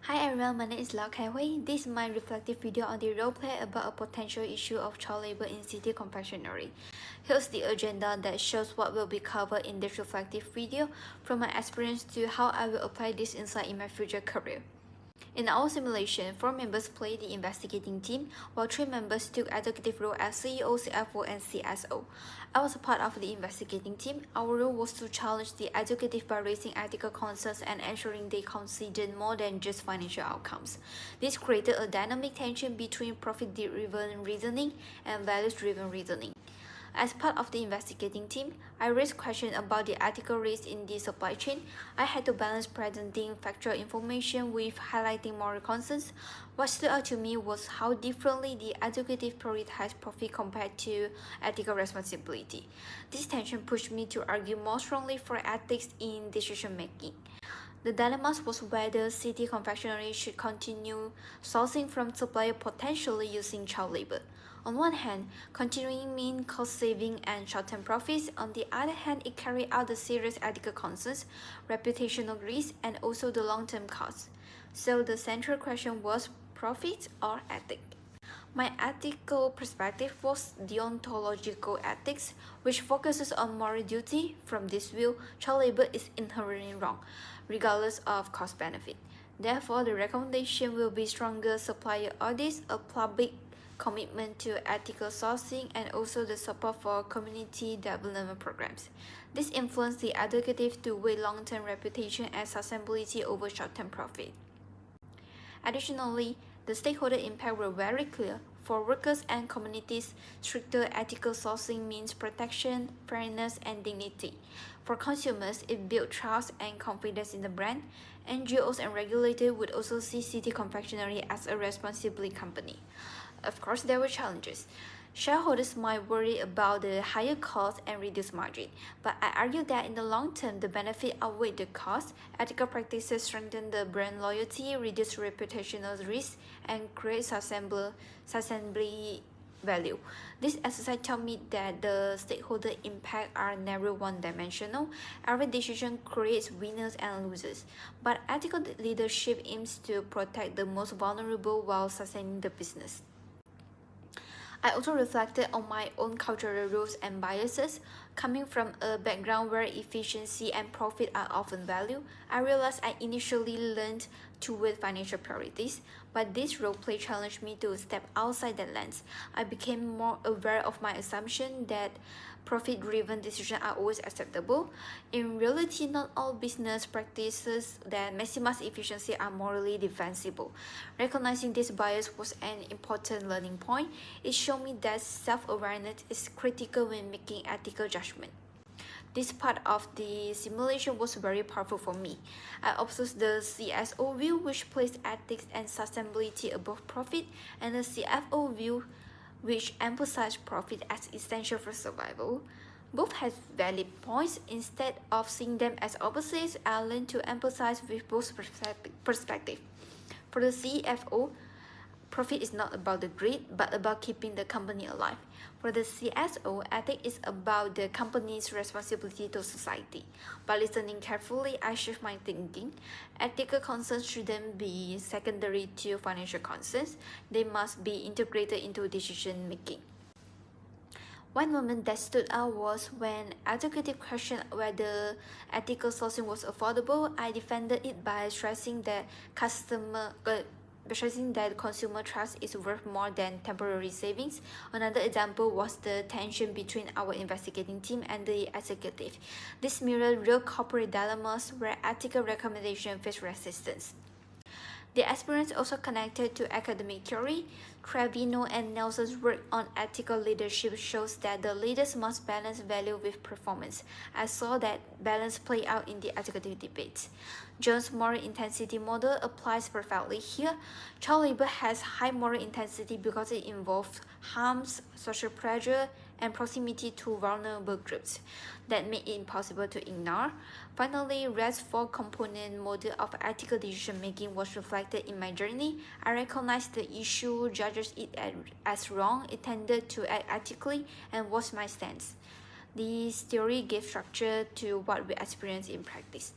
Hi everyone, my name is Lau Kai Hui. This is my reflective video on the roleplay about a potential issue of child labor in city confectionery. Here's the agenda that shows what will be covered in this reflective video, from my experience to how I will apply this insight in my future career. In our simulation, 4 members played the investigating team, while 3 members took executive role as CEO, CFO, and CSO. I was a part of the investigating team. Our role was to challenge the executive by raising ethical concerns and ensuring they considered more than just financial outcomes. This created a dynamic tension between profit-driven reasoning and values-driven reasoning. As part of the investigating team, I raised questions about the ethical risk in the supply chain. I had to balance presenting factual information with highlighting moral concerns. What stood out to me was how differently the executive prioritized profit compared to ethical responsibility. This tension pushed me to argue more strongly for ethics in decision making. The dilemma was whether city confectionery should continue sourcing from suppliers potentially using child labor. On one hand, continuing mean cost saving and short-term profits. On the other hand, it carried out the serious ethical concerns, reputational risk, and also the long-term costs. So the central question was profit or ethics? My ethical perspective was deontological ethics, which focuses on moral duty. From this view, child labor is inherently wrong, regardless of cost benefit. Therefore, the recommendation will be stronger supplier audits, a public commitment to ethical sourcing, and also the support for community development programs. This influenced the executive to weigh long-term reputation and sustainability over short-term profit. Additionally, the stakeholder impact were very clear. For workers and communities, stricter ethical sourcing means protection, fairness, and dignity. For consumers, it built trust and confidence in the brand. NGOs and regulators would also see city confectionery as a responsible company. Of course, there were challenges. Shareholders might worry about the higher cost and reduced margin, but I argue that in the long term, the benefit outweigh the cost. Ethical practices strengthen the brand loyalty, reduce reputational risk, and create sustainability value. This exercise taught me that the stakeholder impact are never one-dimensional. Every decision creates winners and losers, but ethical leadership aims to protect the most vulnerable while sustaining the business. I also reflected on my own cultural rules and biases. Coming from a background where efficiency and profit are often valued, I realized I initially learned toward financial priorities, but this roleplay challenged me to step outside that lens. I became more aware of my assumption that profit-driven decisions are always acceptable. In reality, not all business practices that maximize efficiency are morally defensible. Recognizing this bias was an important learning point. It showed me that self-awareness is critical when making ethical judgment. This part of the simulation was very powerful for me. I observed the CSO view, which placed ethics and sustainability above profit, and the CFO view, which emphasized profit as essential for survival. Both have valid points. Instead of seeing them as opposites, I learned to emphasize with both perspectives. For the CFO, profit is not about the greed, but about keeping the company alive. For the CSO, ethics is about the company's responsibility to society. By listening carefully, I shift my thinking. Ethical concerns shouldn't be secondary to financial concerns. They must be integrated into decision making. One moment that stood out was when executive questioned whether ethical sourcing was affordable. I defended it by stressing that consumer trust is worth more than temporary savings. Another example was the tension between our investigating team and the executive. This mirrored real corporate dilemmas where ethical recommendations face resistance. The experience also connected to academic theory. Trevino and Nelson's work on ethical leadership shows that the leaders must balance value with performance. I saw that balance play out in the executive debates. Jones' moral intensity model applies perfectly here. Child labor has high moral intensity because it involves harms, social pressure, and proximity to vulnerable groups that make it impossible to ignore. Finally, Red's 4-component model of ethical decision-making was reflected in my journey. I recognized the issue, judged it as wrong, intended to act ethically, and was my stance. This theory gave structure to what we experience in practice.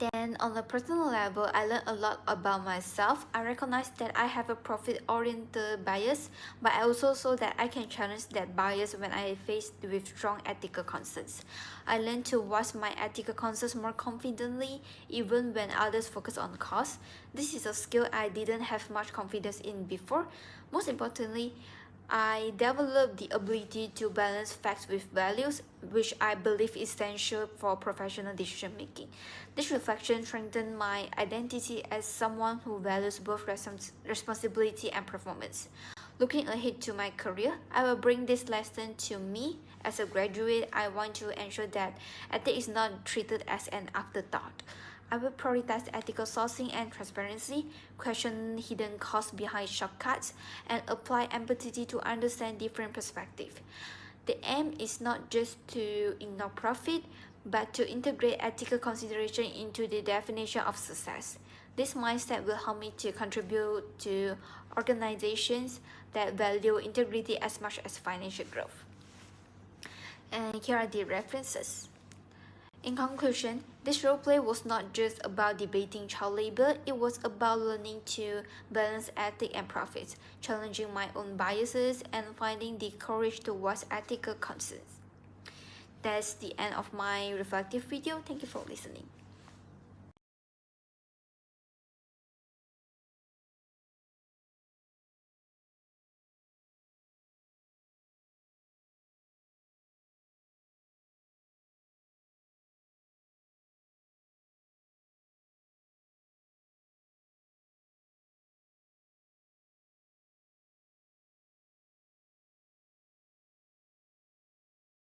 Then on a personal level, I learned a lot about myself. I recognized that I have a profit-oriented bias, but I also saw that I can challenge that bias when I faced with strong ethical concerns. I learned to voice my ethical concerns more confidently, even when others focus on cost. This is a skill I didn't have much confidence in before. Most importantly, I developed the ability to balance facts with values, which I believe is essential for professional decision making. This reflection strengthened my identity as someone who values both responsibility and performance. Looking ahead to my career, I will bring this lesson to me. As a graduate, I want to ensure that ethics is not treated as an afterthought. I will prioritize ethical sourcing and transparency, question hidden costs behind shortcuts, and apply empathy to understand different perspectives. The aim is not just to ignore profit, but to integrate ethical consideration into the definition of success. This mindset will help me to contribute to organizations that value integrity as much as financial growth. And here are the references. In conclusion, this roleplay was not just about debating child labor, it was about learning to balance ethics and profits, challenging my own biases, and finding the courage to voice ethical concerns. That's the end of my reflective video. Thank you for listening.